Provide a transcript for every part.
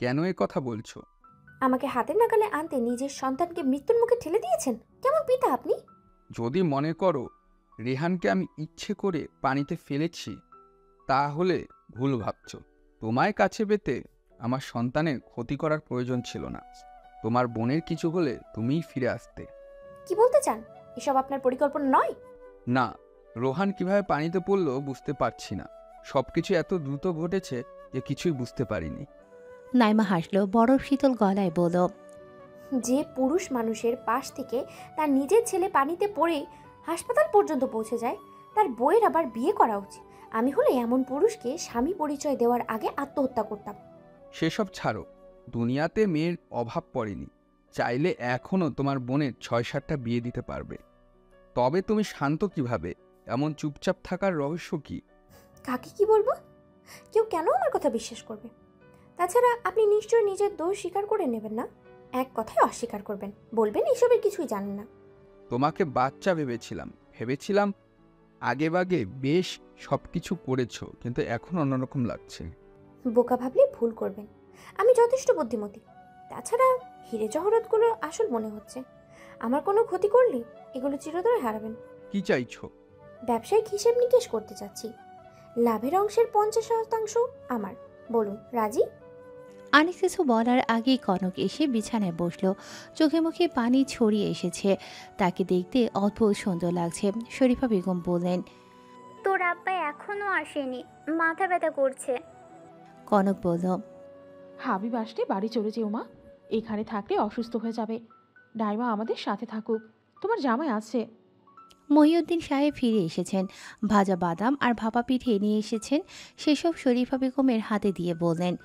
কেন এ কথা বলছো? আমাকে হাতের নাগালে আনতে নিজের সন্তানকে মৃত্যুর মুখে ঠেলে দিয়েছেন। কেমন পিতা আপনি! যদি মনে করো রেহানকে আমি ইচ্ছে করে পানিতে ফেলেছি, তাহলে ভুল ভাবছো। তোমায় কাছে পেতে আমার সন্তানের ক্ষতি করার প্রয়োজন ছিল না। তোমার বোনের কিছু হলে তুমিই ফিরে আসতে। কি বলতে চান? এসব আপনার পরিকল্পনা নয়? না, রোহান কিভাবে পানিতে পড়লো বুঝতে পারছি না। সবকিছু এত দ্রুত ঘটেছে যে কিছুই বুঝতে পারিনি। নাইমা হাসল, বরফ শীতল গলায় বলল, যে পুরুষ মানুষের পাশ থেকে তার নিজের ছেলে পানিতে পড়ে হাসপাতাল পর্যন্ত পৌঁছে যায়, তার বউয়ের আবার বিয়ে করা উচিত। আমি হলে এমন পুরুষকে স্বামী পরিচয় দেওয়ার আগে আত্মহত্যা করতাম। সেসব ছাড়ো, দুনিয়াতে মেয়ের অভাব পড়েনি। চাইলে এখনও তোমার বোনের ৬-৭টা বিয়ে দিতে পারবে। তবে তুমি শান্ত কিভাবে? এমন চুপচাপ থাকার রহস্য কি? কাকে কি বলবো? কেউ কেন আমার কথা বিশ্বাস করবে? তাছাড়া আপনি নিশ্চয়ই নিজের দোষ স্বীকার করে নেবেন না। এক কথায় অস্বীকার করবেন, বলবেন এসবের কিছুই জানেন না। তোমাকে বাচ্চা ভেবেছিলাম আগেভাগে বেশ সব কিছু করেছো, কিন্তু এখন অন্যরকম লাগছে। বোকা ভাবলে ভুল করবেন। আমি যথেষ্ট বুদ্ধিমতী। তাছাড়া হিরে জহরতগুলো আসল মনে হচ্ছে। আমার কোনো ক্ষতি করলে এগুলো চিরতরে হারাবেন। কি চাইছো? ব্যবসায়িক হিসেব নিকেশ করতে চাচ্ছি। লাভের অংশের 50% আমার। বলুন, রাজি? আনিস কিছু বলার আগেই কনক এসে বিছানায় বসলো। চোখে মুখে পানি ছড়িয়ে এসেছে। তাকে দেখতে অদ্ভুত সুন্দর লাগছে। শরীফা বেগম বললেন, তোর আব্বা এখনো আসেনি, মাথা ব্যথা করছে। কনক বলল, হাবিব আসলে বাড়ি চলে যেও মা, এখানে থাকলে অসুস্থ হয়ে যাবে। ডাইমা আমাদের সাথে থাকুক, তোমার জামাই আছে। মহিউদ্দিন সাহেব ফিরে এসেছেন। ভাজা বাদাম আর ভাপা পিঠে নিয়ে এসেছেন। সেসব শরীফা বেগমের হাতে দিয়ে বললেন,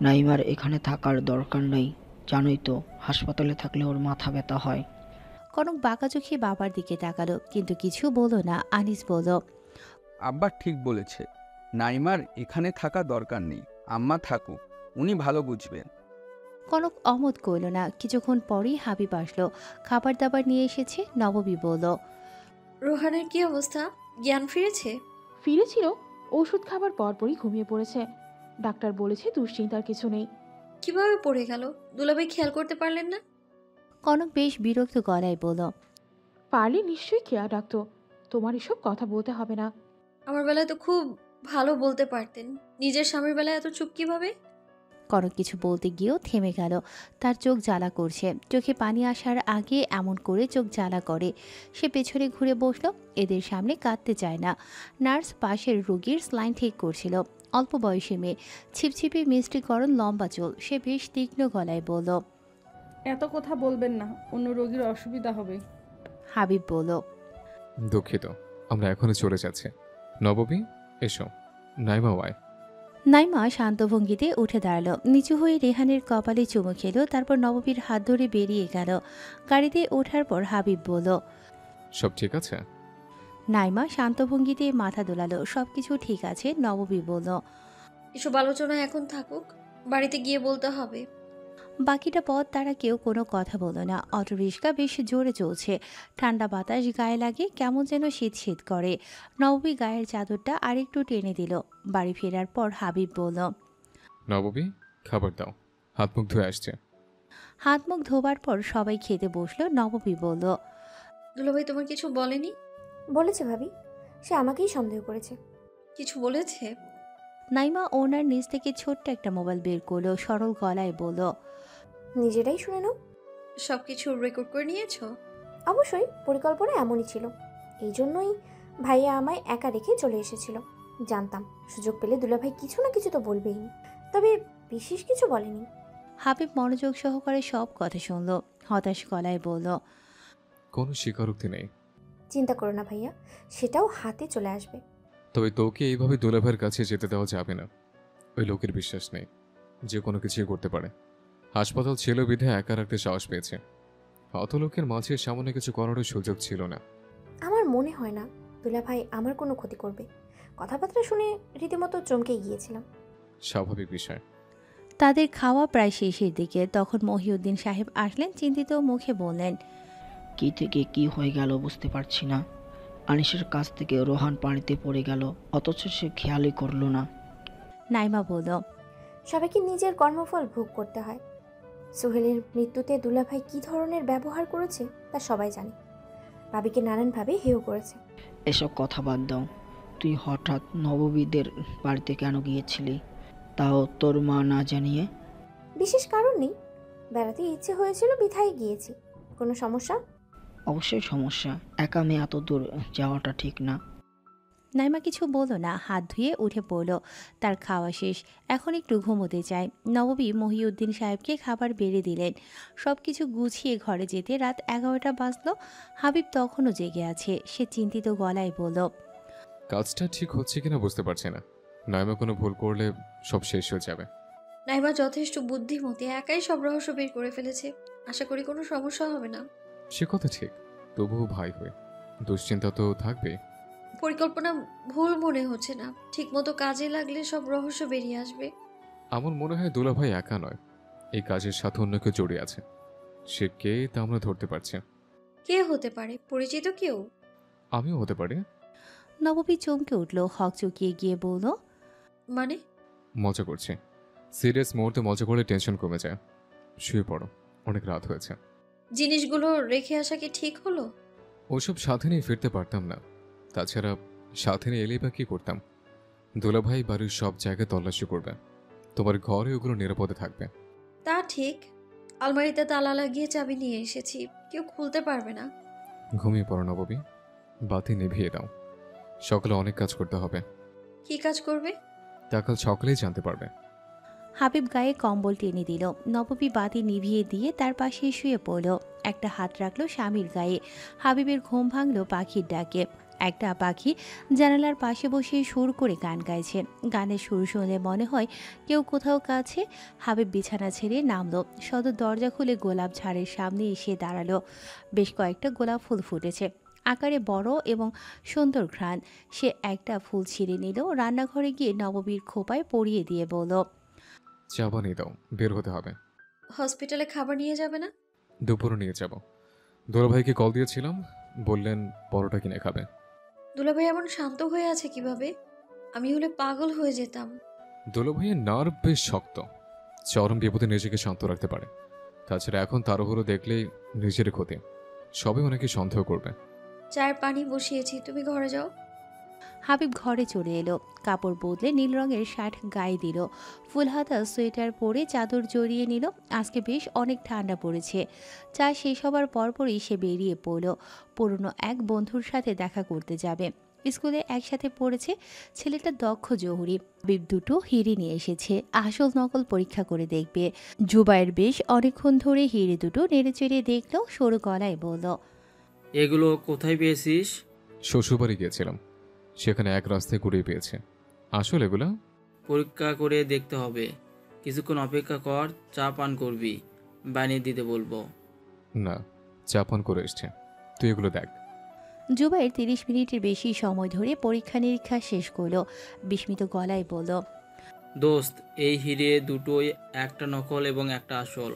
নাইমার এখানে থাকার দরকার নেই, জানোই তো হাসপাতালে থাকলে ওর মাথা ব্যথা হয়। কনক বাঁকা চোখে বাবার দিকে তাকালো, কিন্তু কিছু বলল না। আনিস বলল, আব্বা ঠিক বলেছে, নাইমার এখানে থাকা দরকার নেই। আম্মা থাকুক, উনি ভালো বুঝবেন। কনক অমত করল না। কিছুক্ষণ পরেই হাবিব আসলো। খাবার দাবার নিয়ে এসেছে। নববী বলল, রোহানের কি অবস্থা? জ্ঞান ফিরেছে? ফিরেছিল, ওষুধ খাবার পরপরই ঘুমিয়ে পড়েছে। ডাক্তার বলেছে দুশ্চিন্তার কিছু নেই। কিভাবে পড়ে গেল? দুলাভাই খেয়াল করতে পারলেন না? কনক বেশ বিরক্ত গলায় বলল, পারলে নিশ্চয়ই খেয়াল রাখতো। তোমার এসব কথা বলতে হবে না। আমার বেলায় তো খুব ভালো বলতে পারতেন, নিজের স্বামীর বেলায় এত চুপ কিভাবে? কনক কিছু বলতে গিয়েও থেমে গেল। তার চোখ জ্বালা করছে। চোখে পানি আসার আগে এমন করে চোখ জ্বালা করে। সে পেছনে ঘুরে বসলো। এদের সামনে কাঁদতে চায় না। নার্স পাশের রোগীর স্লাইন ঠিক করছিল। অল্প বয়সী মেয়ে, ছিপছিপে মিষ্টিকরণ, লম্বা চুল। সে বেশ তীক্ষ্ণ গলায় বলল, এত কথা বলবেন না, অন্য রোগীর অসুবিধা হবে। হাবিব বলল, দুঃখিত, আমরা এখনই চলে যাচ্ছি। নববী, এসো। নাইমা ওয়াই। নাইমা শান্ত ভঙ্গিতে উঠে দাঁড়ালো। নিচু হয়ে রেহানের কপালে চুমু খেলো। তারপর নববীর হাত ধরে বেরিয়ে গেল। গাড়িতে ওঠার পর হাবিব বলল, সব ঠিক আছে? নাইমা শান্ত ভঙ্গিতে মাথা দোলালো। সবকিছু ঠিক আছে। নববী বলল, এসব আলোচনা এখন থাকুক, বাড়িতে গিয়ে বলতে হবে। বাকিটা পথ তারা কেউ কোনো কথা বলল না। অটোরিক্সা বেশ জোরে চলছে। ঠান্ডা বাতাস গায়ে লাগে, কেমন যেন শীত শীত করে। নববী গায়ের চাদরটা আরেকটু টেনে দিল। বাড়ি ফেরার পর হাবিব বলল, নববী, খাবার দাও, হাত মুখ ধুয়ে আসছে। হাত মুখ ধোবার পর সবাই খেতে বসলো। নববী বলল, দুলাভাই তোমার কিছু বলেনি? বলেছে ভাবি, সে আমাকেই সন্দেহ করেছে। কিছু বলেছে? নাইমা ওনার নিচ থেকে ছোট্ট একটা মোবাইল বের করলো। সরল গলায় বলল, নিজেরাই শুনে নাও। সবকিছু রেকর্ড করে নিয়েছো? অবশ্যই, পরিকল্পনা এমনই ছিল। এই জন্যই ভাইয়া আমায় একা রেখে চলে এসেছিল। জানতাম সুযোগ পেলে দুলাভাই কিছু না কিছু তো বলবেই, তবে বিশেষ কিছু বলেনি। হাবিব মনোযোগ সহকারে সব কথা শুনল। হতাশ গলায় বলল, কোনো স্বীকারোক্তি নেই। চিন্তা করো না ভাইয়া, সেটাও হাতে চলে আসবে। তবে তোকে এইভাবে দুলাভাইয়ের কাছে যেতে দেওয়া যাবে না। ওই লোকের বিশ্বাস নেই, যে কোনো কিছুই করতে পারে। হাসপাতাল ছিল বিধে একা রাখতে সাহস পেয়েছে। অত লোকের মাঝে সামান্য কিছু করারও সুযোগ ছিল না। আমার মনে হয় না দুলাভাই আমার কোনো ক্ষতি করবে। কথাবার্তা শুনে রীতিমতো চমকে গিয়েছিলাম। স্বাভাবিক বিষয়। তাদের খাওয়া প্রায় শেষের দিকে। তখন মহিউদ্দিন সাহেব আসলেন। চিন্তিত মুখে বললেন, কি থেকে কি হয়ে গেল বুঝতে পারছি না। আনিসের কাছ থেকে রোহান পানিতে পড়ে গেল, অথচ সে খেয়ালই করলো না। নাইমা বলল, সবাইকে নিজের কর্মফল ভোগ করতে হয়। সোহেলের মৃত্যুতে দুলাভাই কী ধরনের ব্যবহার করেছে তা সবাই জানে। ভাবিকে নানানভাবে হেয় করেছে। এসব কথা বাদ দাও, তুই হঠাৎ নববীদের বাড়িতে কেন গিয়েছিলি, তাও তোর মা না জানিয়ে? বিশেষ কারণ নেই, বেড়াতে ইচ্ছে হয়েছিল বিধায় গিয়েছি। কোনো সমস্যা? অবশ্যই সমস্যা, একা মেয়ে এত দূর যাওয়াটা ঠিক না। নাইমা কিছু বলল না, হাত ধুয়ে উঠে পড়ল। তার খাওয়া শেষ, এখন একটু ঘুমোতে চায়। নববী মহিউদ্দিন সাহেবকে খাবার বেড়ে দিলেন। সব কিছু গুছিয়ে ঘরে যেতে রাত 11টা বাজলো। হাবিব তখনও জেগে আছে। সে চিন্তিত গলায় বলল, কাজটা ঠিক হচ্ছে কিনা বুঝতে পারছি না। নাইমা কোনো ভুল করলে সব শেষ হয়ে যাবে। নাইমা যথেষ্ট বুদ্ধিমতী, একাই সব রহস্য বের করে ফেলেছে। আশা করি কোনো সমস্যা হবে না। সে কথা ঠিক, তবুও ভাই হয়ে দুশ্চিন্তা তো থাকবে। পরিকল্পনা ভুল মনে হচ্ছে না, ঠিকমতো কাজে লাগলে সব রহস্য বেরিয়ে আসবে। আমার মনে হয় দুলাভাই একা নয়, এই কাজের সাথে অন্য কেউ জড়িয়ে আছে। সে কে তা আমরা ধরতে পারছি। কে হতে পারে? পরিচিত কেউ? আমিও হতে পারি। নববী চমকে উঠল, হকচকিয়ে গিয়ে বলল, মানে? মজা করছি। সিরিয়াস মুহূর্তে মজা করলে টেনশন কমে যায়। শুয়ে পড়ো, অনেক রাত হয়েছে। জিনিসগুলো রেখে আসা কি ঠিক হলো? ওসব সাথে নিয়ে ফিরতে পারতাম না। তাছাড়া সাথে নিয়ে এলেই বা কি করতাম? দুলাভাই বাড়ির সব জায়গায় তল্লাশি করবে, তোমার ঘরে ওগুলো নিরাপদে থাকবে। তা ঠিক, আলমারিতে তালা লাগিয়ে চাবি নিয়ে এসেছি, কেউ খুলতে পারবে না। ঘুমিয়ে পড়ো নববী, বাতি নিভিয়ে দাও। সকালে অনেক কাজ করতে হবে। কি কাজ করবে? তা কাল সকালেই জানতে পারবে। হাবিব গায়ে কম্বল টেনে দিল। নববী বাতি নিভিয়ে দিয়ে তার পাশে শুয়ে পড়ল। একটা হাত রাখলো স্বামীর গায়ে। হাবিবের ঘুম ভাঙল পাখির ডাকে। একটা পাখি জানালার পাশে বসে সুর করে গান গাইছে। গানের সুর শুনলে মনে হয় কেউ কোথাও কাছে। হাবিব বিছানা ছেড়ে নামলো। সদর দরজা খুলে গোলাপ ঝাড়ের সামনে এসে দাঁড়ালো। বেশ কয়েকটা গোলাপ ফুল ফুটেছে, আকারে বড় এবং সুন্দর ঘ্রাণ। সে একটা ফুল ছিঁড়ে নিল, রান্নাঘরে গিয়ে নববীর খোপায় পরিয়ে দিয়ে বলল, চা বানিয়ে দাও, বের হতে হবে। হসপিটালে খাবার নিয়ে যাবে না? দুপুরে নিয়ে যাব। দুলাভাইকে কল দিয়েছিলাম, বললেন পরোটা কিনে খাবে। দুলাভাই এমন শান্ত হয়ে আছে কিভাবে? আমি হলে পাগল হয়ে যেতাম। দুলাভাইয়ের নার্ভ বেশ শক্ত, চরম বিপদে নিজেকে শান্ত রাখতে পারে। তাছাড়া এখন তাড়াহুড়ো দেখলেই নিজের ক্ষতি, সবাই অনেকে সন্দেহ করবে। চায়ের পানি বসিয়েছি, তুমি ঘরে যাও। হাবিব ঘরে চলে এলো। কাপড় বদলে নীল রঙের শার্ট গায়ে দিল। ফুলহাতা সোয়েটার পরে চাদর জড়িয়ে নিল। আজকে বেশ অনেক ঠান্ডা পড়েছে। চা শেষ হবার পরপরই সে বেরিয়ে পড়ল। পুরনো এক বন্ধুর সাথে দেখা করতে যাবে। স্কুলে একসাথে পড়েছে। ছেলেটা দক্ষ জহুরি। হাবিব দুটো হিরে নিয়ে এসেছে, আসল নকল পরীক্ষা করে দেখবে। জুবাইর বেশ অনেকক্ষণ ধরে হিরে দুটো নেড়েচেড়ে দেখলো, সরু গলায় বলল, এগুলো কোথায় পেয়েছিস? শ্বশুরবাড়ি গিয়েছিলাম, সেখানে এক রাস্তায় কুড়িয়ে পেয়েছে। আসলে এগুলো পরীক্ষা করে দেখতে হবে। কিছুক্ষণ অপেক্ষা কর, চা পান করবি, বানিয়ে দিতে বলবো। না, চা পান করে এসছে, তুই এগুলো দেখ। জুবাইর 30 মিনিটের বেশি সময় ধরে পরীক্ষা নিরীক্ষা শেষ করলো। বিস্মিত গলায় বলল, দোস্ত, এই হিরে দুটোই, একটা নকল এবং একটা আসল।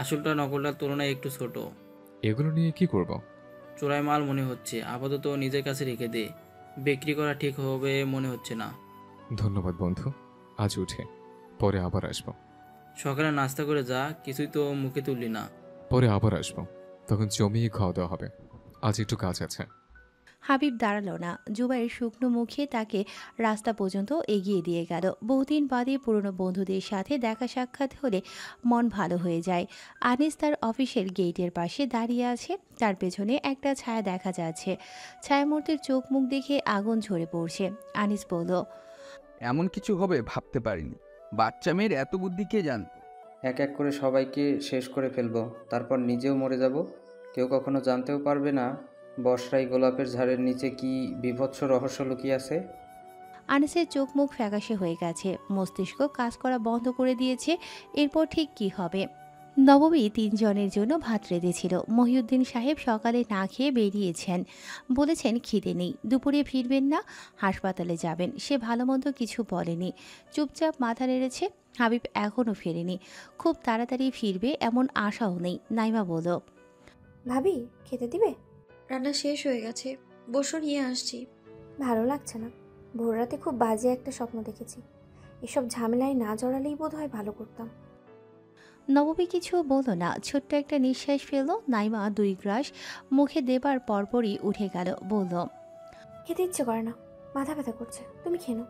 আসলটা নকলটার তুলনায় একটু ছোট। এগুলো নিয়ে কি করব? চোরাই মাল মনে হচ্ছে, আপাতত নিজের কাছে রেখে দে। বিক্রি করা ঠিক হবে মনে হচ্ছে না। ধন্যবাদ বন্ধু, আজ উঠে, পরে আবার আসবো। সকালে নাস্তা করে যা, কিছুই তো মুখে তুললি না। পরে আবার আসবো, তখন জমিয়ে খাওয়া দাওয়া হবে। আজ একটু কাজ আছে। হাবিব দাঁড়ালো না। জুবাইর শুকনো মুখে তাকে রাস্তা পর্যন্ত এগিয়ে দিয়ে গেল। বহুদিন বাদে পুরনো বন্ধুদের সাথে দেখা সাক্ষাৎ হলে মন ভালো হয়ে যায়। আনিস তার অফিসের গেটের পাশে দাঁড়িয়ে আছে। তার পেছনে একটা ছায়া দেখা যাচ্ছে। ছায়ামূর্তির চোখ মুখ দেখে আগুন ঝরে পড়ছে। আনিস বলল, এমন কিছু হবে ভাবতে পারিনি। বাচ্চা মেয়ের এত বুদ্ধি কে জানতো? এক এক করে সবাইকে শেষ করে ফেলবো, তারপর নিজেও মরে যাব। কেউ কখনো জানতেও পারবে না বসরাই গোলাপের ঝাড়ের নিচে কি বীভৎস রহস্য লুকিয়ে আছে। আনিসের চোখ মুখ ফ্যাকাশে হয়ে গেছে, মস্তিষ্ক কাজ করা বন্ধ করে দিয়েছে। এরপর ঠিক কি হবে? নববী 3 জনের জন্য ভাত রেঁধেছিল। মহিউদ্দিন সাহেব সকালে না খেয়ে বেরিয়েছেন, বলেছেন খিদে নেই, দুপুরে ফিরবেন না, হাসপাতালে যাবেন। সে ভালো মন্দ কিছু বলেনি, চুপচাপ মাথা নেড়েছে। হাবিব এখনও ফেরেনি, খুব তাড়াতাড়ি ফিরবে এমন আশাও নেই। নাইমা বলল, ভাবি খেতে দিবে? রান্না শেষ হয়ে গেছে, বসো নিয়ে আসছি। ভালো লাগছে না, ভোর রাতে খুব বাজে একটা স্বপ্ন দেখেছি। এসব ঝামেলায় না জড়ালেই বোধ হয় ভালো করতাম। নববী কিছু বলল না, ছোট্ট একটা নিঃশ্বাস ফেলল। নাইমা 2 গ্রাস মুখে দেবার পরপরই উঠে গেল, বলল, খেতে ইচ্ছে করে না, মাথা ব্যথা করছে, তুমি খেয়ে নাও।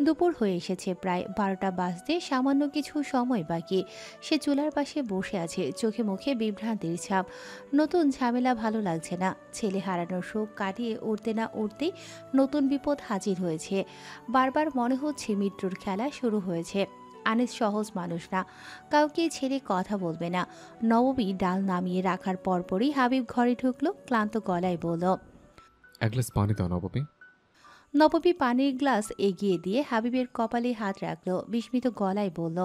দুপুর হয়ে এসেছে, প্রায় 12টা বাজতে সামান্য কিছু সময় বাকি। সে চুলার পাশে বসে আছে, চোখে মুখে বিভ্রান্তির ছাপ। নতুন ঝামেলা ভালো লাগছে না। ছেলে হারানোর শোক কাটিয়ে উঠতে না উঠতেই নতুন বিপদ হাজির হয়েছে। বারবার মনে হচ্ছে মৃত্যুর খেলা শুরু হয়েছে। আনিস সহজ মানুষ না, কাউকে ছেড়ে কথা বলবে না। নববী ডাল নামিয়ে রাখার পরপরই হাবিব ঘরে ঢুকলো, ক্লান্ত গলায় বলল, এক গ্লাস পানি দাও নববী। নববী পানির গ্লাস এগিয়ে দিয়ে হাবিবের কপালে হাত রাখলো, বিস্মিত গলায় বলল,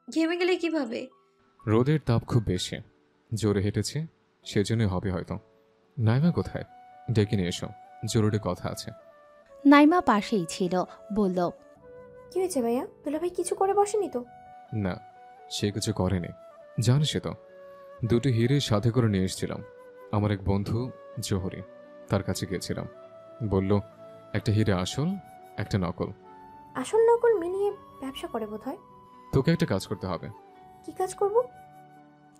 ঘেমে গেলে কিভাবে? রোদের তাপ খুব বেশি, জোরে হেঁটেছে, সেজন্যই হবে হয়তো। নাইমা কোথায়? ডেকে নিয়ে এসো, জরুরি কথা আছে। নাইমা পাশেই ছিল, বলল, কি হয়েছে ভাইয়া? দুলাভাই কিছু করে বসেনি তো? না, সে কিছু করেনি। জানিস তো, 2টি হিরে সাথে করে নিয়ে এসেছিলাম। আমার এক বন্ধু জোহরি, তার কাছে গিয়েছিলাম। বলল একটা হিরে আসল, একটা নকল। আসল নকল মিলিয়ে ব্যবসা করে বোধ হয়। তোকে একটা কাজ করতে হবে। কি কাজ করব?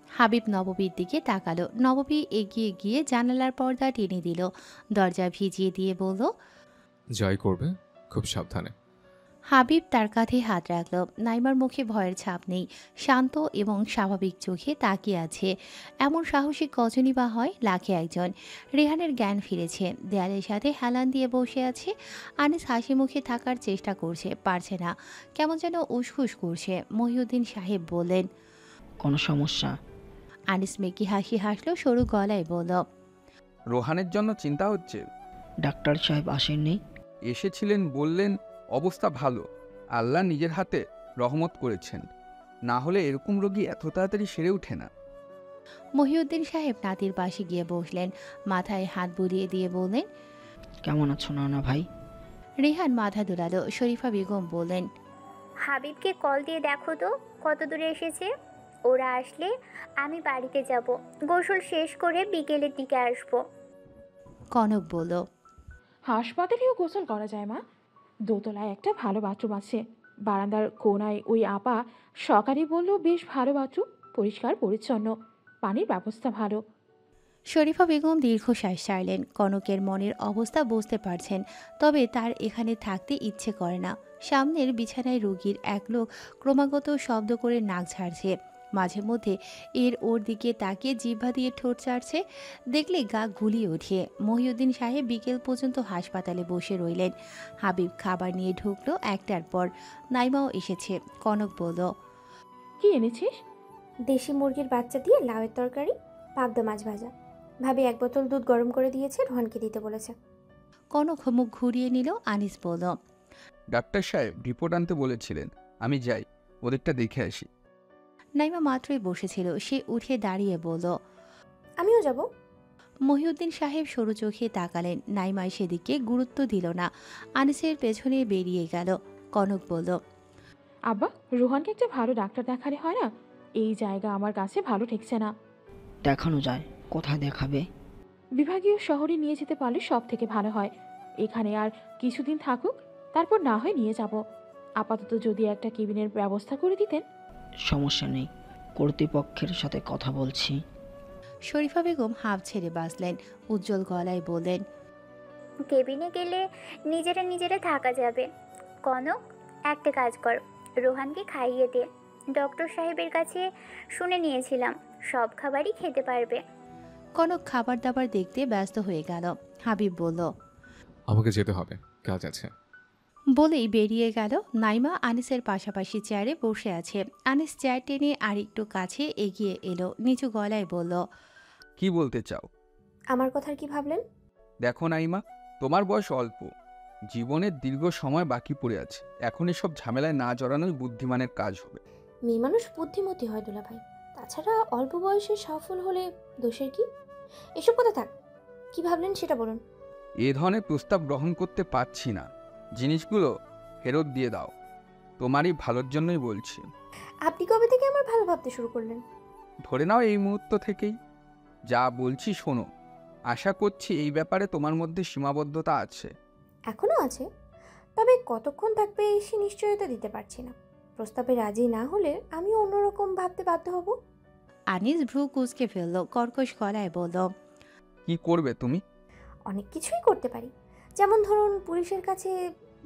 হাবিব নববীর দিকে তাকালো। নববী এগিয়ে গিয়ে জানালার পর্দা টেনে দিল, দরজা ভিজিয়ে দিয়ে বলল, যাই করবে খুব সাবধানে। হাবিব তার কাঁধে হাত রাখল। নাইমার মুখে ভয়ের ছাপ নেই, শান্ত এবং স্বাভাবিক চোখে তাকিয়ে আছে। এমন সাহসী কজনই বা হয়, লাখে একজন। রেহানের জ্ঞান ফিরেছে, দেয়ালের সাথে হেলান দিয়ে বসে আছে। আনিস হাসি মুখে থাকার চেষ্টা করছে, পারছে না, কেমন যেন উসখুস করছে। মহিউদ্দিন সাহেব বললেন, কোনো সমস্যা? আনিস মেকি হাসি হাসলো, সরু গলায় বলল, রোহানের জন্য চিন্তা হচ্ছে। ডাক্তার সাহেব আসেননি? এসেছিলেন, বললেন অবস্থা ভালো, আল্লাহ নিজের হাতে রহমত করেছেন, না হলে এরকম রোগী এত তাড়াতাড়ি সেরে ওঠে না। মহিউদ্দিন সাহেব নাতির পাশে গিয়ে বসলেন, মাথায় হাত বুলিয়ে দিয়ে বললেন, কেমন আছো নানা ভাই? রেহান মাথা দুলালো। শরীফা বেগম বললেন, হাবিবকে কল দিয়ে দেখো তো কত দূরে এসেছে। ওরা আসলে আমি বাড়িতে যাব, গোসল শেষ করে বিকেলের দিকে আসবো। কনক বলল, হাসপাতালেও গোসল করা যায় মা, দোতলায় একটা ভালো বাথরুম আছে। বারান্দার কোনায় ওই আপা সকালে বললো বেশ ভালো বাথরুম, পরিষ্কার পরিচ্ছন্ন, পানির ব্যবস্থা ভালো। শরীফা বেগম দীর্ঘশ্বাস ছাড়লেন। কনকের মনের অবস্থা বুঝতে পারছেন, তবে তার এখানে থাকতে ইচ্ছে করে না। সামনের বিছানায় রোগীর এক লোক ক্রমাগত শব্দ করে নাক ঝাড়ছে, মাঝে মধ্যে ওর দিকে তাকিয়ে জিহ্বা দিয়ে ঠোঁট চাড়ছে। দেখলে গা গুলিয়ে ওঠে। মহিউদ্দিন সাহেব বিকেল পর্যন্ত হাসপাতালে বসে রইলেন। হাবিব খাবার নিয়ে ঢুকলো 1টার পর। নাইমাও এসেছে। কনক বলল, কি এনেছিস? দেশি মুরগির বাচ্চা দিয়ে লাউয়ের তরকারি, পাবদা মাছ ভাজা। ভাবি 1 বোতল দুধ গরম করে দিয়েছে, রোহানকে দিতে বলেছে। কনক মুখ ঘুরিয়ে নিল। আনিস বলল, ডাক্তার সাহেব রিপোর্ট আনতে বলেছিলেন, আমি যাই, ওদেরটা দেখে আসি। নাইমা মাত্রই বসেছিল, সে উঠে দাঁড়িয়ে বলল, আমিও যাব। মহিউদ্দিন সাহেব সরু চোখে তাকালেন। নাইমা সেদিকে গুরুত্ব দিল না, আনিসের পেছনে বেরিয়ে গেল। কনক বলল, আব্বা, রোহানকে একটা ভালো ডাক্তার দেখালে হয় না? এই জায়গা আমার কাছে ভালো ঠেকছে না। দেখানো যায়, কোথায় দেখাবে? বিভাগীয় শহরে নিয়ে যেতে পারলে সব থেকে ভালো হয়। এখানে আর কিছুদিন থাকুক, তারপর না হয় নিয়ে যাব। আপাতত যদি একটা কেবিনের ব্যবস্থা করে দিতেন। সমস্যা নেই, কর্তৃপক্ষের সাথে কথা বলছি। শরীফা বেগম হাঁপ ছেড়ে বাঁচলেন, উজ্জ্বল গলায় বললেন, কেবিনে গেলে নিজেরা থাকা যাবে। কনক, একটা কাজ কর, রোহানকে খাইয়ে দে। ডক্টর সাহেবের কাছে শুনে নিয়েছিলাম সব খাবারই খেতে পারবে। কনক খাবার দাবার দেখতে ব্যস্ত হয়ে গেল। হাবিব বলল, আমাকে যেতে হবে, কাজ আছে। বলেই বেরিয়ে গেল। নাইমা আনিসের পাশাপাশি চেয়ারে বসে আছে। আনিস চেয়ার টেনে আর একটু কাছে এগিয়ে এলো, নিচু গলায় বলল, কি বলতে চাও? আমার কথার কি ভাবলেন? দেখো নাইমা, তোমার বয়স অল্প, জীবনের দীর্ঘ সময় বাকি পড়ে আছে। এখন এসব ঝামেলায় না জড়ানোই বুদ্ধিমানের কাজ হবে। মেয়ে মানুষ বুদ্ধিমতী হয় দুলাভাই, তাছাড়া অল্প বয়সে সফল হলে দোষের কি? এসব কথা থাক, কি ভাবলেন সেটা বলুন। এ ধরনের প্রস্তাব গ্রহণ করতে পারছি না, জিনিসগুলো ফেরত দিয়ে দাও। তোমারই ভালোর জন্যই বলছি। আপনি কবে থেকে আমার ভালো ভাবতে শুরু করলেন? ধরে নাও এই মুহূর্ত থেকেই। যা বলছি শোনো, আশা করছি এই ব্যাপারে তোমার মধ্যে সীমাবদ্ধতা আছে। এখনো আছে, তবে কতক্ষণ থাকবে সে নিশ্চয়তা দিতে পারছি না। প্রস্তাবে রাজি না হলে আমিও অন্যরকম ভাবতে বাধ্য হব। আনিস ভ্রু কুঁচকে ফেলল, কর্কশ গলায় বলল, কি করবে তুমি? অনেক কিছুই করতে পারি, যেমন ধরুন পুলিশের কাছে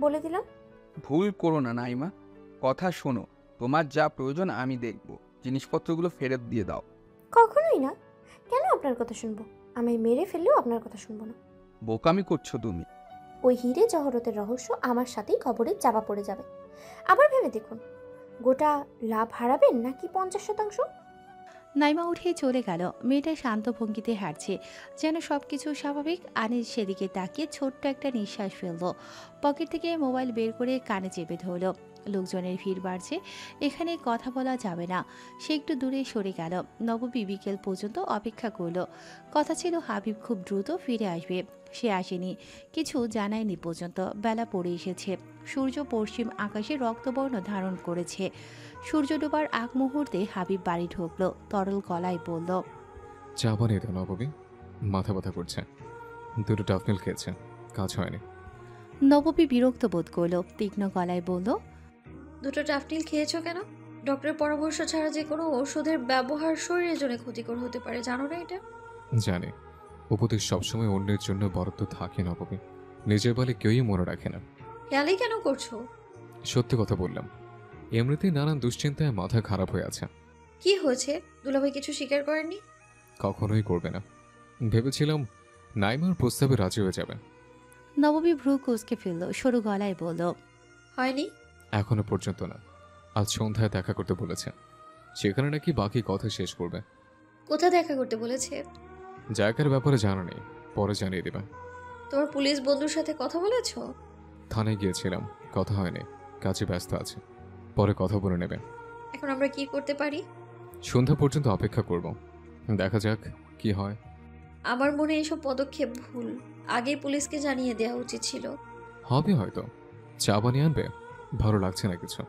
বলে দিলাম। ভুল করো না নাইমা, কথা শোনো। তোমার যা প্রয়োজন আমি দেখব। জিনিসপত্রগুলো ফেরত দিয়ে দাও। কখনোই না। কেন আপনার কথা শুনবো? আমায় মেরে ফেললেও আপনার কথা শুনবো না। বোকামি করছো তুমি। ওই হিরে জহরতের রহস্য আমার সাথেই খবরে চাপা পড়ে যাবে। আবার ভেবে দেখুন, গোটা লাভ হারাবেন নাকি 50%? নাইমা উঠে চলে গেল। মেয়েটা শান্ত ভঙ্গিতে হাঁটছে, যেন সবকিছু স্বাভাবিক। আনিস সেদিকে তাকিয়ে ছোট্ট একটা নিঃশ্বাস ফেলল। পকেট থেকে মোবাইল বের করে কানে চেপে ধরল। লোকজনের ভিড় বাড়ছে, এখানে কথা বলা যাবে না। সে একটু দূরে সরে গেল। নববী বিকেল পর্যন্ত অপেক্ষা করল। কথা ছিল হাবিব খুব দ্রুত ফিরে আসবে। সে আসেনি, কিছু জানায়নি পর্যন্ত। বেলা পড়ে এসেছে। সূর্য পশ্চিম আকাশে রক্তবর্ণ ধারণ করেছে। সূর্য ডোবার আগ মুহূর্তে হাবিব বাড়ি ঢুকলো। তরল গলায় বলল, চা বানিয়ে দাও নববী, মাথা ব্যথা করছে। দুটো টাফনেল খেয়েছে, কাজ হয়নি। নববী বিরক্ত বোধ করলো। তীক্ষ্ণ গলায় বলল, দুটো টাফনিল খেয়েছো কেন? ডক্টরের পরামর্শ ছাড়া যে কোনো ওষুধের ব্যবহার শরীরের জন্য ক্ষতিকর হতে পারে, জানো না এটা? জানি, উপদেশ সবসময় অন্যের জন্য বরাদ্দ থাকে নববী, নিজের বলে কেউই মনে রাখে না। খেয়ালই কেন করছো? সত্যি কথা বললাম, এমনিতেই নানান দুশ্চিন্তায় মাথা খারাপ হয়ে আছে। কি হয়েছে? দুলাভাই কিছু স্বীকার করেননি? কখনোই করবে না। ভেবেছিলাম নাইমার প্রস্তাবে রাজি হয়ে যাবে। নববী ভ্রু কুঁচকে ফেলল, সরু গলায় বলল, হয়নি? এখনো পর্যন্ত না। আজ সন্ধ্যায় দেখা করতে বলেছে, সেখানে নাকি বাকি কথা শেষ করবে। কোথায় দেখা করতে বলেছে? জায়গার ব্যাপারে জানা নেই, পরে জানিয়ে দেবে। তোমার পুলিশ বন্ধুর সাথে কথা বলেছো? থানায় গিয়েছিলাম, কথা হয়নি, কাজে ব্যস্ত আছে, পরে কথা বলে নেবে। এখন আমরা কি করতে পারি? সন্ধ্যা পর্যন্ত অপেক্ষা করব, দেখা যাক কি হয়। আমার মনে এসব পদক্ষেপ ভুল, আগে পুলিশকে জানিয়ে দেওয়া উচিত ছিল। হবে হয়তো। চা বানিয়ে আনবে? ভালো লাগছে না কিছু।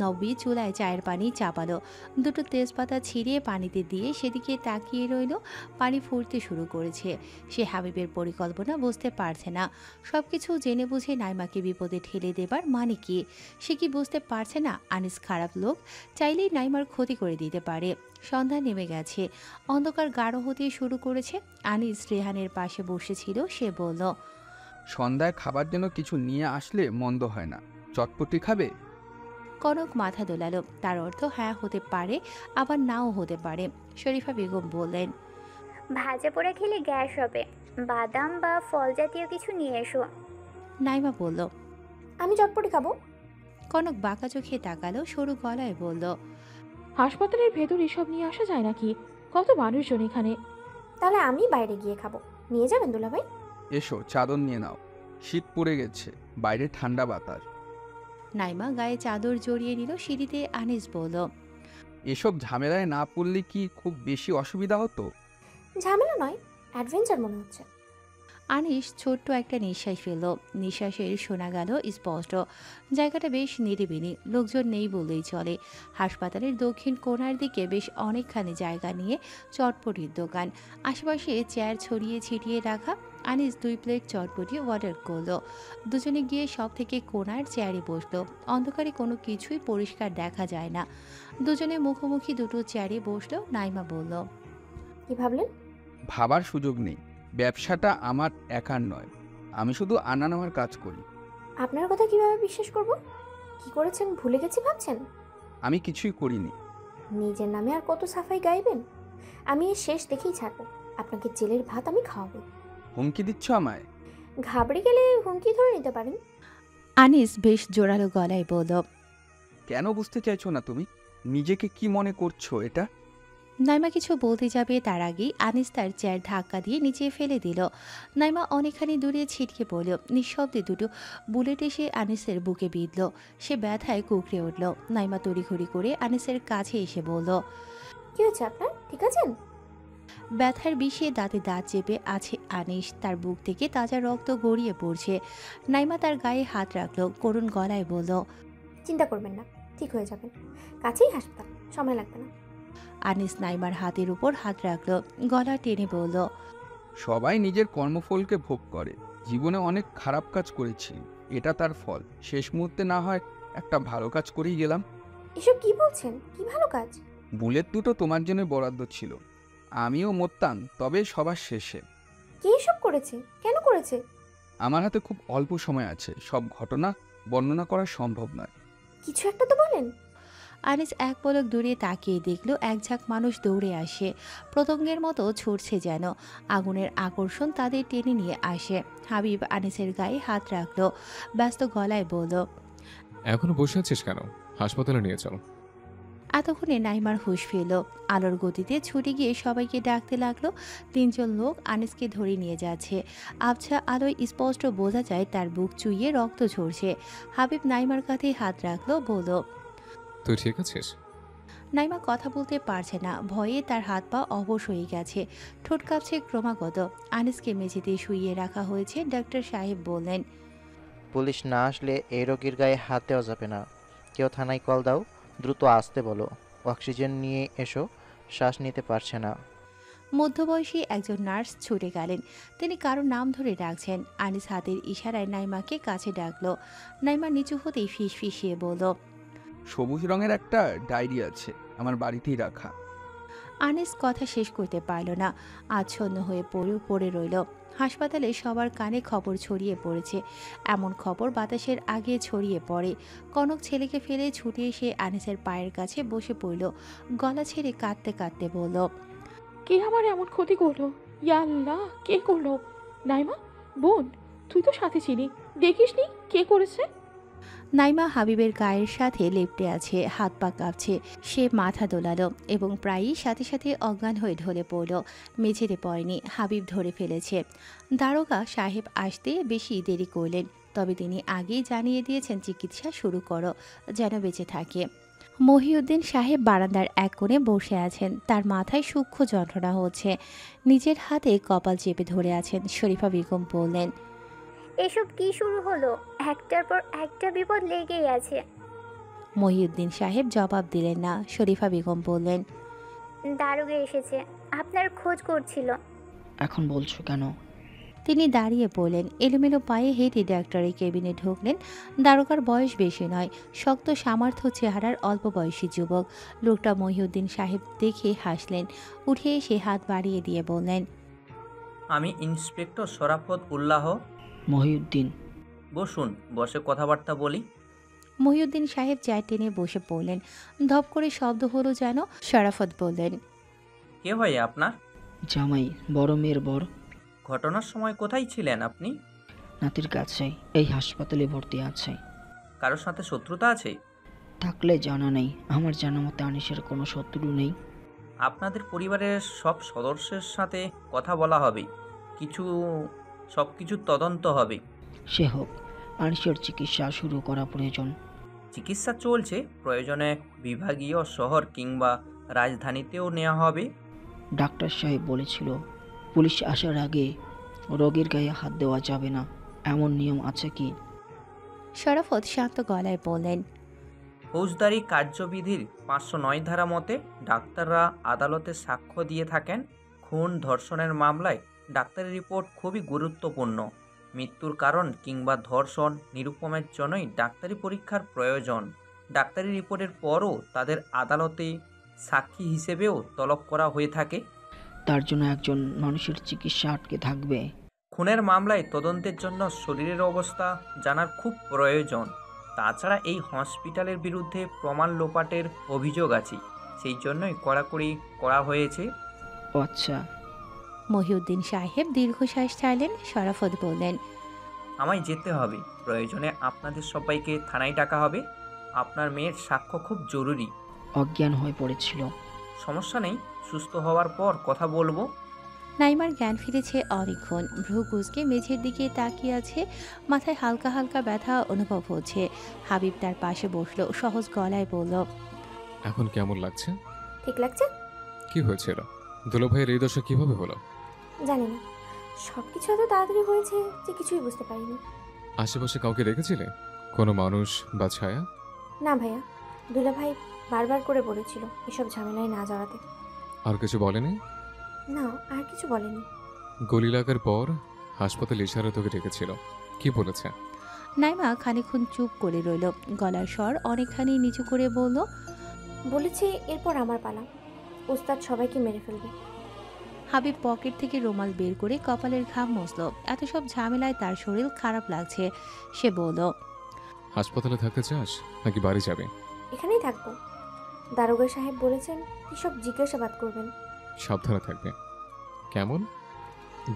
নবী চুলায় চায়ের পানি চাপালো। দুটো তেজপাতা ছিঁড়িয়ে পানিতে দিয়ে সেদিকে তাকিয়ে রইল। পানি ফুটতে শুরু করেছে। সে হাবিবের পরিকল্পনা বুঝতে পারছে না। সব কিছু জেনে বুঝে নাইমাকে বিপদে ঠেলে দেবার মানে কি? সে কি বুঝতে পারছে না আনিস খারাপ লোক, চাইলেই নাইমার ক্ষতি করে দিতে পারে। সন্ধ্যা নেমে গেছে, অন্ধকার গাঢ় হতে শুরু করেছে। আনিস রেহানের পাশে বসেছিল। সে বলল, সন্ধ্যায় খাবার জন্য কিছু নিয়ে আসলে মন্দ হয় না। চটপটি খাবে? কনক মাথা দোলালো। তার অর্থ হ্যাঁ হতে পারে, আবার নাও হতে পারে। শরীফা বেগম বললেন, ভাজা পোড়া খেলে গ্যাস হবে, বাদাম বা ফল জাতীয় কিছু নিয়ে এসো। নাইমা বলল, আমি চটপটি খাবো। কনক বাঁকা চোখে তাকালো, সরু গলায় বলল, হাসপাতালের ভেতর এসব নিয়ে আসা যায় নাকি? কত মানুষজন এখানে। তাহলে আমি বাইরে গিয়ে খাবো। নিয়ে যাবেন দুলাভাই? এসো, চাদর নিয়ে নাও, শীত পড়ে গেছে, বাইরে ঠান্ডা বাতাস। নাইমা গায়ে চাদর জড়িয়ে নিল। সিঁড়িতে আনিস বলল, এসব ঝামেলায় না পড়লে কি খুব বেশি অসুবিধা হতো? ঝামেলা নয়, অ্যাডভেঞ্চার মনে হচ্ছে। আনিস ছোট্ট একটা নিঃশ্বাস ফেলল। নিঃশ্বাসের শোনা গেল স্পষ্ট। জায়গাটা বেশ নিরিবিলি, লোকজন নেই বললেই চলে। হাসপাতালের দক্ষিণ কোণার দিকে বেশ অনেকখানি জায়গা নিয়ে চটপটির দোকান, আশেপাশে চেয়ার ছড়িয়ে ছিটিয়ে রাখা। আনিস 2 প্লেট চটপটি অর্ডার করলো। দুজনে গিয়ে সব থেকে কোণার চেয়ারে বসলো। অন্ধকারে কোনো কিছুই পরিষ্কার দেখা যায় না। দুজনে মুখোমুখি দুটো চেয়ারে বসলো। নাইমা বলল, কি ভাবলেন? ভাবার সুযোগ নেই, ব্যবসাটা আমার একার নয়, আমি শুধু আনা নেওয়ার কাজ করি। আপনার কথা কিভাবে বিশ্বাস করব? কি করেছেন ভুলে গেছি ভাবছেন? আমি কিছুই করিনি। নিজের নামে আর কত সাফাই গাইবেন? আমি এর শেষ দেখেই ছাড়বো। আপনাকে জেলের ভাত আমি খাওয়াবো। হুমকি দিচ্ছ আমায়? ঘাবড়ে গেলে হুমকি ধরে নিতে পারেন। আনিস বেশ জোরালো গলায় বলল, কেন বুঝতে চাইছো না তুমি? নিজেকে কি মনে করছো এটা? নাইমা কিছু বলতে যাবে তার আগেই আনিস তার চেয়ার ধাক্কা দিয়ে নিচে ফেলে দিল। নাইমা অনেকখানি দূরে ছিটকে পড়ল। নিঃশব্দে দুটো বুলেট এসে আনিসের বুকে বিঁধল। সে ব্যথায় কুঁকড়ে উঠল। নাইমা তড়িঘড়ি করে আনিসের কাছে এসে বলল, কি হয়েছে আপনার? ঠিক আছেন? ব্যথার বিষে দাঁতে দাঁত চেপে আছে আনিস। তার বুক থেকে তাজা রক্ত গড়িয়ে পড়ছে। নাইমা তার গায়ে হাত রাখলো, করুণ গলায় বলল, চিন্তা করবেন না, ঠিক হয়ে যাবেন। কাছেই হাসপাতাল, সময় লাগবে না। আনিস নাইমার হাতের উপর হাত রাখলো, গলা টেনে বলল, সবাই নিজের কর্মফলকে ভোগ করে। জীবনে অনেক খারাপ কাজ করেছি, এটা তার ফল। শেষ মুহূর্তে না হয় একটা ভালো কাজ করেই গেলাম। এসব কি বলছেন? কি ভালো কাজ? বুলেট দুটো তোমার জন্য বরাদ্দ ছিল, আমিও মরতাম, তবে সবার শেষে। কে এসব করেছে? কেন করেছে? আমার হাতে খুব অল্প সময় আছে, সব ঘটনা বর্ণনা করা সম্ভব নয়। কিছু একটা তো বলেন। আনিস এক পলক দূরে তাকিয়ে দেখল এক ঝাঁক মানুষ দৌড়ে আসে, পতঙ্গের মতো ছুটছে যেন। আগুনের আকর্ষণ তাদের টেনে নিয়ে আসে। হাবিব আনিসের গায়ে হাত রাখলো, ব্যস্ত গলায় বলল, এখনো বসে আছিস কেন? হাসপাতালে নিয়ে চলো। এতক্ষণে নাইমার হুঁশ ফিরল। আলোর গতিতে ছুটে গিয়ে সবাইকে ডাকতে লাগলো। 3 জন লোক আনিসকে ধরে নিয়ে যাচ্ছে। আবছা আলোয় স্পষ্ট বোঝা যায় তার বুক চুইয়ে রক্ত ঝরছে। হাবিব নাইমার কাঁধে হাত রাখলো, বলল, তুই ঠিক আছিস? নাইমা কথা বলতে পারছে না, ভয়ে তার হাত পা অবশ হয়ে গেছে, ঠোঁট কাঁপছে ক্রমাগত। আনিসকে মেঝেতে শুইয়ে রাখা হয়েছে। ডাক্তার সাহেব বললেন, পুলিশ না আসলে এই রোগীর গায়ে হাত দেওয়া যাবে না। কেউ থানায় কল দাও, দ্রুত আসতে বলো। অক্সিজেন নিয়ে এসো, শ্বাস নিতে পারছে না। মধ্যবয়সী একজন নার্স ছুটে গেলেন। তিনি কারো নাম ধরে ডাকছেন। আনিস হাতের ইশারায় নাইমাকে কাছে ডাকলো। নাইমা নিচু হতেই ফিসফিসিয়ে বলল, সবুজ রঙের একটা ডায়েরি আছে, আমার বাড়িতেই রাখা। আনিস কথা শেষ করতে পারল না, আচ্ছন্ন হয়ে পড়ে রইল। হাসপাতালে সবার কানে খবর ছড়িয়ে পড়েছে। এমন খবর বাতাসের আগে ছড়িয়ে পড়ে। কনক ছেলেকে ফেলে ছুটে এসে আনিসের পায়ের কাছে বসে পড়ল, গলা ছেড়ে কাঁদতে কাঁদতে বলল, কে আমার এমন ক্ষতি করলো? ইয়া আল্লাহ, কে করলো? নাইমা বোন, তুই তো সাথে ছিলি, দেখিসনি কে করেছে? নাইমা হাবিবের গায়ের সাথে লেপ্টে আছে, হাত পা কাঁপছে। সে মাথা দোলালো এবং প্রায়ই সাথে সাথে অজ্ঞান হয়ে ঢলে পড়ল। মেঝেতে পড়েনি, হাবিব ধরে ফেলেছে। দারোগা সাহেব আসতে বেশি দেরি করলেন, তবে তিনি আগেই জানিয়ে দিয়েছেন চিকিৎসা শুরু করো, যেন বেঁচে থাকে। মহিউদ্দিন সাহেব বারান্দার এক কোণে বসে আছেন, তার মাথায় সূক্ষ্ম যন্ত্রণা হচ্ছে। নিজের হাতে কপাল চেপে ধরে আছেন। শরীফা বেগম বললেন, এসব কি শুরু হলো? একটার পর একটা বিপদ লেগেই আছে। মহিউদ্দিন সাহেব জবাব দিলেন না। শরীফা বেগম বললেন, দারোগা এসেছে, আপনার খোঁজ করছিল। এখন বলছো কেন? তিনি দাঁড়িয়ে পড়লেন, এলোমেলো পায়ে হেঁটে ডাক্তারের কেবিনে ঢুকলেন। দারোগার বয়স বেশি নয়, শক্ত সামর্থ্য চেহারার অল্প বয়সী যুবক। লোকটা মহিউদ্দিন সাহেব দেখে হাসলেন, উঠে এসে হাত বাড়িয়ে দিয়ে বললেন, আমি ইন্সপেক্টর শরাফত উল্লাহ। মহিউদ্দিন। বসুন, বসে কথাবার্তা বলি। মহিউদ্দিন সাহেব চেয়ার টেনে বসে পড়লেন। ধপ করে শব্দ হলো যেন। শরাফত বললেন, কে হয় আপনার? জামাই, বড় মেয়ের বর। ঘটনার সময় কোথায় ছিলেন আপনি? নাতির কাছে, এই হাসপাতালে ভর্তি আছে। কারোর সাথে শত্রুতা আছে? থাকলে জানা নেই, আমার জানা মতে আনিসের কোনো শত্রু নেই। আপনাদের পরিবারের সব সদস্যের সাথে কথা বলা হবে, সব কিছু তদন্ত হবে। সে হোক, আনিসের চিকিৎসা শুরু করা প্রয়োজন। চিকিৎসা চলছে, প্রয়োজনে বিভাগীয় শহর কিংবা রাজধানীতেও নেওয়া হবে। ডাক্তার সাহেব বলেছিল পুলিশ আসার আগে রোগীর গায়ে হাত দেওয়া যাবে না, এমন নিয়ম আছে কি? শরাফত শান্ত গলায় বললেন, ফৌজদারি কার্যবিধির 509 ধারা মতে ডাক্তাররা আদালতে সাক্ষ্য দিয়ে থাকেন। খুন ধর্ষণের মামলায় ডাক্তারি রিপোর্ট খুবই গুরুত্বপূর্ণ। মৃত্যুর কারণ কিংবা ধর্ষণ নিরূপণের জন্যই ডাক্তারি পরীক্ষার প্রয়োজন। ডাক্তারি রিপোর্টের পরও তাদের আদালতে সাক্ষী হিসেবেও তলব করা হয়ে থাকে। তার জন্য একজন মানুষের চিকিৎসা আটকে থাকবে। খুনের মামলায় তদন্তের জন্য শরীরের অবস্থা জানার খুব প্রয়োজন। তাছাড়া এই হসপিটালের বিরুদ্ধে প্রমাণ লোপাটের অভিযোগ আছে, সেই জন্যই কড়াকড়ি করা হয়েছে। আচ্ছা। মহিউদ্দিন সাহেব দীর্ঘশ্বাস ছাড়লেন। শরাফত বললেন, আমায় যেতে হবে, প্রয়োজনে আপনাদের সবাইকে থানায় ডাকা হবে। আপনার মেয়ের সাক্ষ্য খুব জরুরি। অজ্ঞান হয়ে পড়েছিল। সমস্যা নেই, সুস্থ হওয়ার পর কথা বলবো। নাইমার জ্ঞান ফিরেছে অনেকক্ষণ। ভ্রু কুঁচকে মেঝের দিকে তাকিয়ে আছে, মাথায় হালকা হালকা ব্যথা অনুভব হচ্ছে। হাবিব তার পাশে বসলো, সহজ গলায় বলল, এখন কেমন লাগছে? ঠিক লাগছে। কি হয়েছিল? দুলাভাইয়ের এই দশা কিভাবে হলো? জানি না, সব কিছু এত তাড়াতাড়ি হয়েছে যে কিছুই বুঝতে পারিনি। আশেপাশে কাউকে দেখেছিলে? কোনো মানুষ বা ছায়া? না ভাইয়া, দুলাভাই বারবার করে বলেছিল এসব ঝামেলায় না জড়াতে। আর কিছু বলেনি? না, আর কিছু বলেনি। গুলি লাগার পর হাসপাতাল ইশারা তোকে ডেকেছিল, কি বলেছে? নাইমা খানিকক্ষণ চুপ করে রইল, গলার স্বর অনেকখানি নিচু করে বলল, বলেছে এরপর আমার পালা, ওস্তাদ সবাইকে মেরে ফেলবে। হাবিব পকেট থেকে রুমাল বের করে কপালের ঘাম মুছল। এত সব ঝামেলায় তার শরীর খারাপ লাগছে। সে বলল, হাসপাতালে থাকতে চাস নাকি বাড়ি যাবে? এখানেই থাকবো। দারোগা সাহেব বলেছেন কি সব জিজ্ঞাসাবাদ করবেন। সাবধানে থাকবে। কেমন?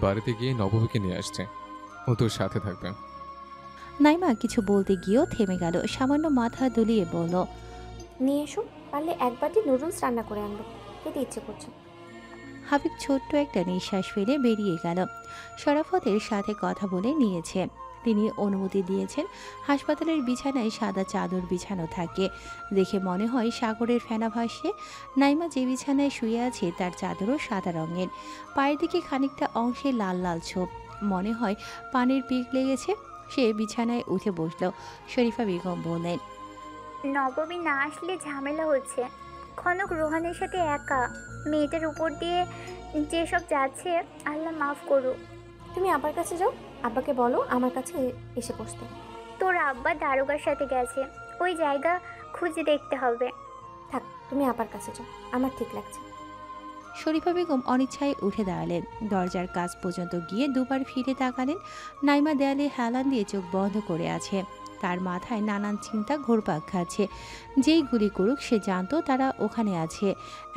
বাড়িতে গিয়ে নবমীকে নিয়ে আসছে, ও তোর সাথে থাকবে। নাইমা কিছু বলতে গিয়েও থেমে গেল, সামান্য মাথা দুলিয়ে বলল, নিয়ে এসো, পারলে এক বাটি নুডলস রান্না করে আনবো, খেতে ইচ্ছে করছে। হাবিব ছোট্ট একটা নিঃশ্বাস ফেলে বেরিয়ে গেল। শরাফতের সাথে কথা বলে নিয়েছে, তিনি অনুমতি দিয়েছেন। হাসপাতালের বিছানায় সাদা চাদর বিছানো থাকে, দেখে মনে হয় সাগরের ফেনা ভাসছে। নাইমা যে বিছানায় শুয়ে আছে তার চাদরও সাদা রঙের, পায়ের দিকে খানিকটা অংশে লাল লাল ছোপ, মনে হয় পানির পিক লেগেছে। সে বিছানায় উঠে বসল। শরীফা বেগম বললেন, নবমী না আসলে ঝামেলা হচ্ছে। খনক রোহানের সাথে একা, মেয়েটার উপর দিয়ে যেসব যাচ্ছে আল্লাহ মাফ করুক। তুমি আব্বার কাছে যাও, আব্বাকে বলো আমার কাছে এসে বসতে। তোর আব্বা দারোগার সাথে গেছে, ওই জায়গা খুঁজে দেখতে হবে। থাক, তুমি আব্বার কাছে যাও, আমার ঠিক লাগছে। শরীফা বেগম অনিচ্ছায় উঠে দাঁড়ালেন, দরজার কাছ পর্যন্ত গিয়ে দুবার ফিরে তাকালেন। নাইমা দেয়ালে হেলান দিয়ে চোখ বন্ধ করে আছে, তার মাথায় নানান চিন্তা ঘুরপাক খাচ্ছে। যেই গুলি করুক সে জানতো তারা ওখানে আছে,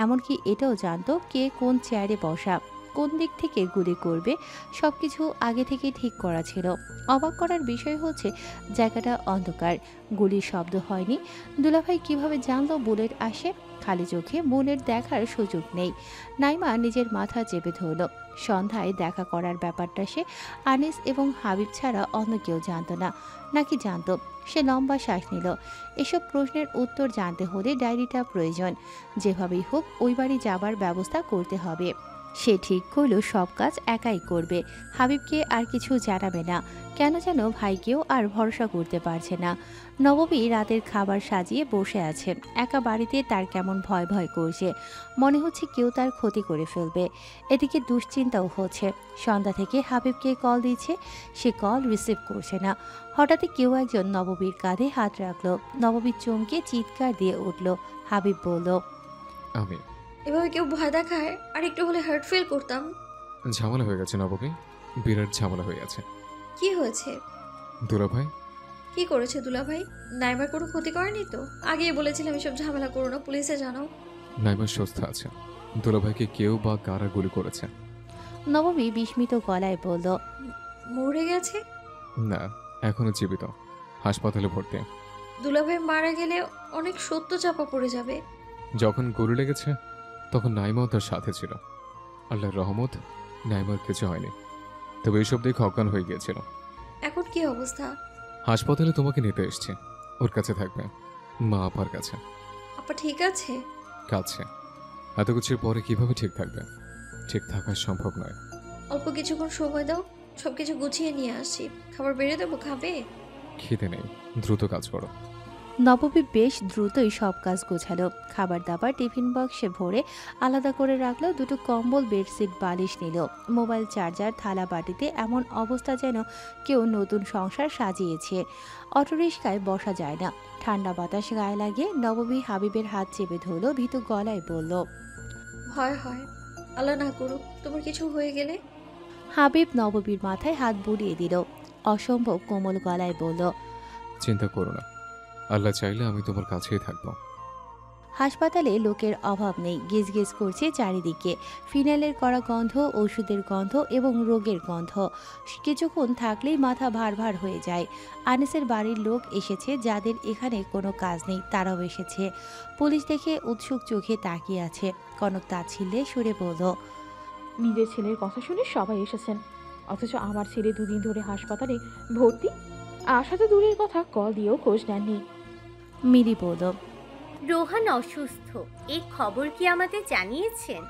এমনকি এটাও জানতো কে কোন চেয়ারে বসা, কোন দিক থেকে গুলি করবে, সব কিছু আগে থেকে ঠিক করা ছিল। অবাক করার বিষয় হচ্ছে জায়গাটা অন্ধকার, গুলির শব্দ হয়নি। দুলাভাই কিভাবে জানলো বুলেট আসে? খালি চোখে বুলেট দেখার সুযোগ নেই। নাইমা নিজের মাথা চেপে ধরল। সন্ধ্যায় দেখা করার ব্যাপারটা সে আনিস এবং হাবিব ছাড়া অন্য কেউ জানতো না, নাকি জানতো? সে লম্বা শ্বাস নিল। এসব প্রশ্নের উত্তর জানতে হলে ডায়েরিটা প্রয়োজন। যেভাবেই হোক ওই বাড়ি যাবার ব্যবস্থা করতে হবে। সে ঠিক করল সব কাজ একাই করবে, হাবিবকে আর কিছু জানাবে না। কেন যেন ভাইকেও আর ভরসা করতে পারছে না। নবমী রাতের খাবার সাজিয়ে বসে আছে, একা বাড়িতে তার কেমন ভয় ভয় করছে, মনে হচ্ছে কেউ তার ক্ষতি করে ফেলবে। এদিকে দুশ্চিন্তাও হচ্ছে। সন্ধ্যা থেকে হাবিবকে কল দিচ্ছে, সে কল রিসিভ করছে না। হঠাৎই কেউ একজন নবমীর কাঁধে হাত রাখলো। নবমী চমকে চিৎকার দিয়ে উঠল। হাবিব বলল, আমি। এভাবে কেউ ভয় দেখায় আর একটু হলে হার্ট ফিল করতাম। ঝামেলা হয়ে গেছে নবমী, বিরাট ঝামেলা হয়ে গেছে। কি হয়েছে? দুলাভাই। কি করেছে দুলাভাই? নাইমার কোনো ক্ষতি করেনি তো? আগেই বলেছিলাম এসব ঝামেলা করো না, পুলিশে জানাও। নাইমা সুস্থ আছে, দুলাভাইকে কেউ বা কারা গুলি করেছে। নবমী বিস্মিত গলায় বলল, মরে গেছে? না, এখনো জীবিত, হাসপাতালে ভর্তি। দুলাভাই মারা গেলে অনেক সত্য চাপা পড়ে যাবে। যখন গুলি লেগেছে তখন নাইমাও তার সাথে ছিল। আল্লাহর রহমত, নাইমার কিছু হয়নি, তবে এইসব দেখে অজ্ঞান হয়ে গিয়েছিল। এখন কি অবস্থা? হাসপাতালে তোমাকে নিতে এসছে, ওর কাছে থাকবে, মা আপার কাছে। আপা ঠিক আছে? কাছে। এত কিছুর পরে কিভাবে ঠিক থাকবে? ঠিক থাকা সম্ভব নয়। অল্প কিছুক্ষণ সময় দাও, সবকিছু গুছিয়ে নিয়ে আসি। খাবার বেড়ে দেবো, খাবে? খিদে নেই, দ্রুত কাজ করো। নবমী বেশ দ্রুতই সব কাজ গোছালো। খাবার দাবার টিফিন বক্সে ভরে আলাদা করে রাখলো। দুটো কম্বল, বেডশিট, বালিশ নিল। মোবাইল চার্জার, থালা বাটিতে, এমন অবস্থা যেন কেউ নতুন সংসার সাজিয়েছে। অটোরিকশায় বসা যায় না, ঠান্ডা বাতাস গায়ে লাগে। নবমী হাবিবের হাত চেপে ধরলো, ভীতু গলায় বলল, হয় হয়, আল্লাহ না করুক তোমার কিছু হয়ে গেলে। হাবিব নবমীর মাথায় হাত বুলিয়ে দিল, অসম্ভব কোমল গলায় বলল, চিন্তা করো না, আল্লাহ চাইলে আমি তোমার কাছেই থাকবো। হাসপাতালে লোকের অভাব নেই, গেজ করছে চারিদিকে। ফিনাইলের কড়া গন্ধ, ওষুধের গন্ধ এবং রোগের গন্ধ। কিছুক্ষণ থাকলেই মাথা ভার ভার হয়ে যায়। আনিসের বাড়ির লোক এসেছে, যাদের এখানে কোনো কাজ নেই তারাও এসেছে। পুলিশ দেখে উৎসুক চোখে তাকিয়ে আছে। কনক তাচ্ছিল্যে সুরে বলল, নিজের ছেলের কথা শুনে সবাই এসেছেন, অথচ আমার ছেলে দুদিন ধরে হাসপাতালে ভর্তি। আশা তো দূরের কথা, কল দিয়েও খোঁজ নেননি। মিলি বলল, রোহান অসুস্থ, এই খবর কি আমাদের জানিয়েছেন?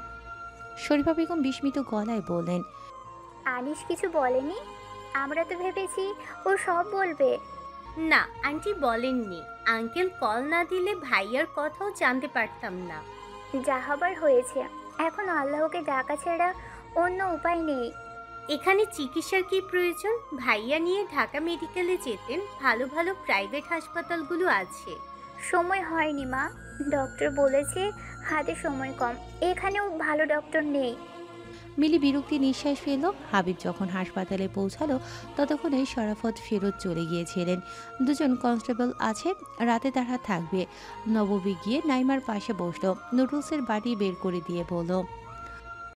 শরীফা বেগম বিস্মিত গলায় বললেন, আনিস কিছু বলেনি? আমরা তো ভেবেছি ও সব বলবে। না, আন্টি বলেননি। আঙ্কেল কল না দিলে ভাইয়ার কথাও জানতে পারতাম না। যা হবার হয়েছে, এখন আল্লাহকে ডাকা ছাড়া অন্য উপায় নেই। এখানে চিকিৎসার কি প্রয়োজন? ভাইয়া নিয়ে ঢাকা মেডিকেলে যেতেন, ভালো ভালো প্রাইভেট হাসপাতালগুলো আছে। সময় হয়নি মা, ডক্টর বলেছে হাতে সময় কম, এখানেও ভালো ডক্টর নেই। মিলি বিরক্তি নিঃশ্বাস ফেলল। হাবিব যখন হাসপাতালে পৌঁছালো ততক্ষণে শরাফত ফেরত চলে গিয়েছিলেন। দুজন কনস্টেবল আছে, রাতে তারা থাকবে। নববী গিয়ে নাইমার পাশে বসলো, নুডলসের বাটি বের করে দিয়ে বলল,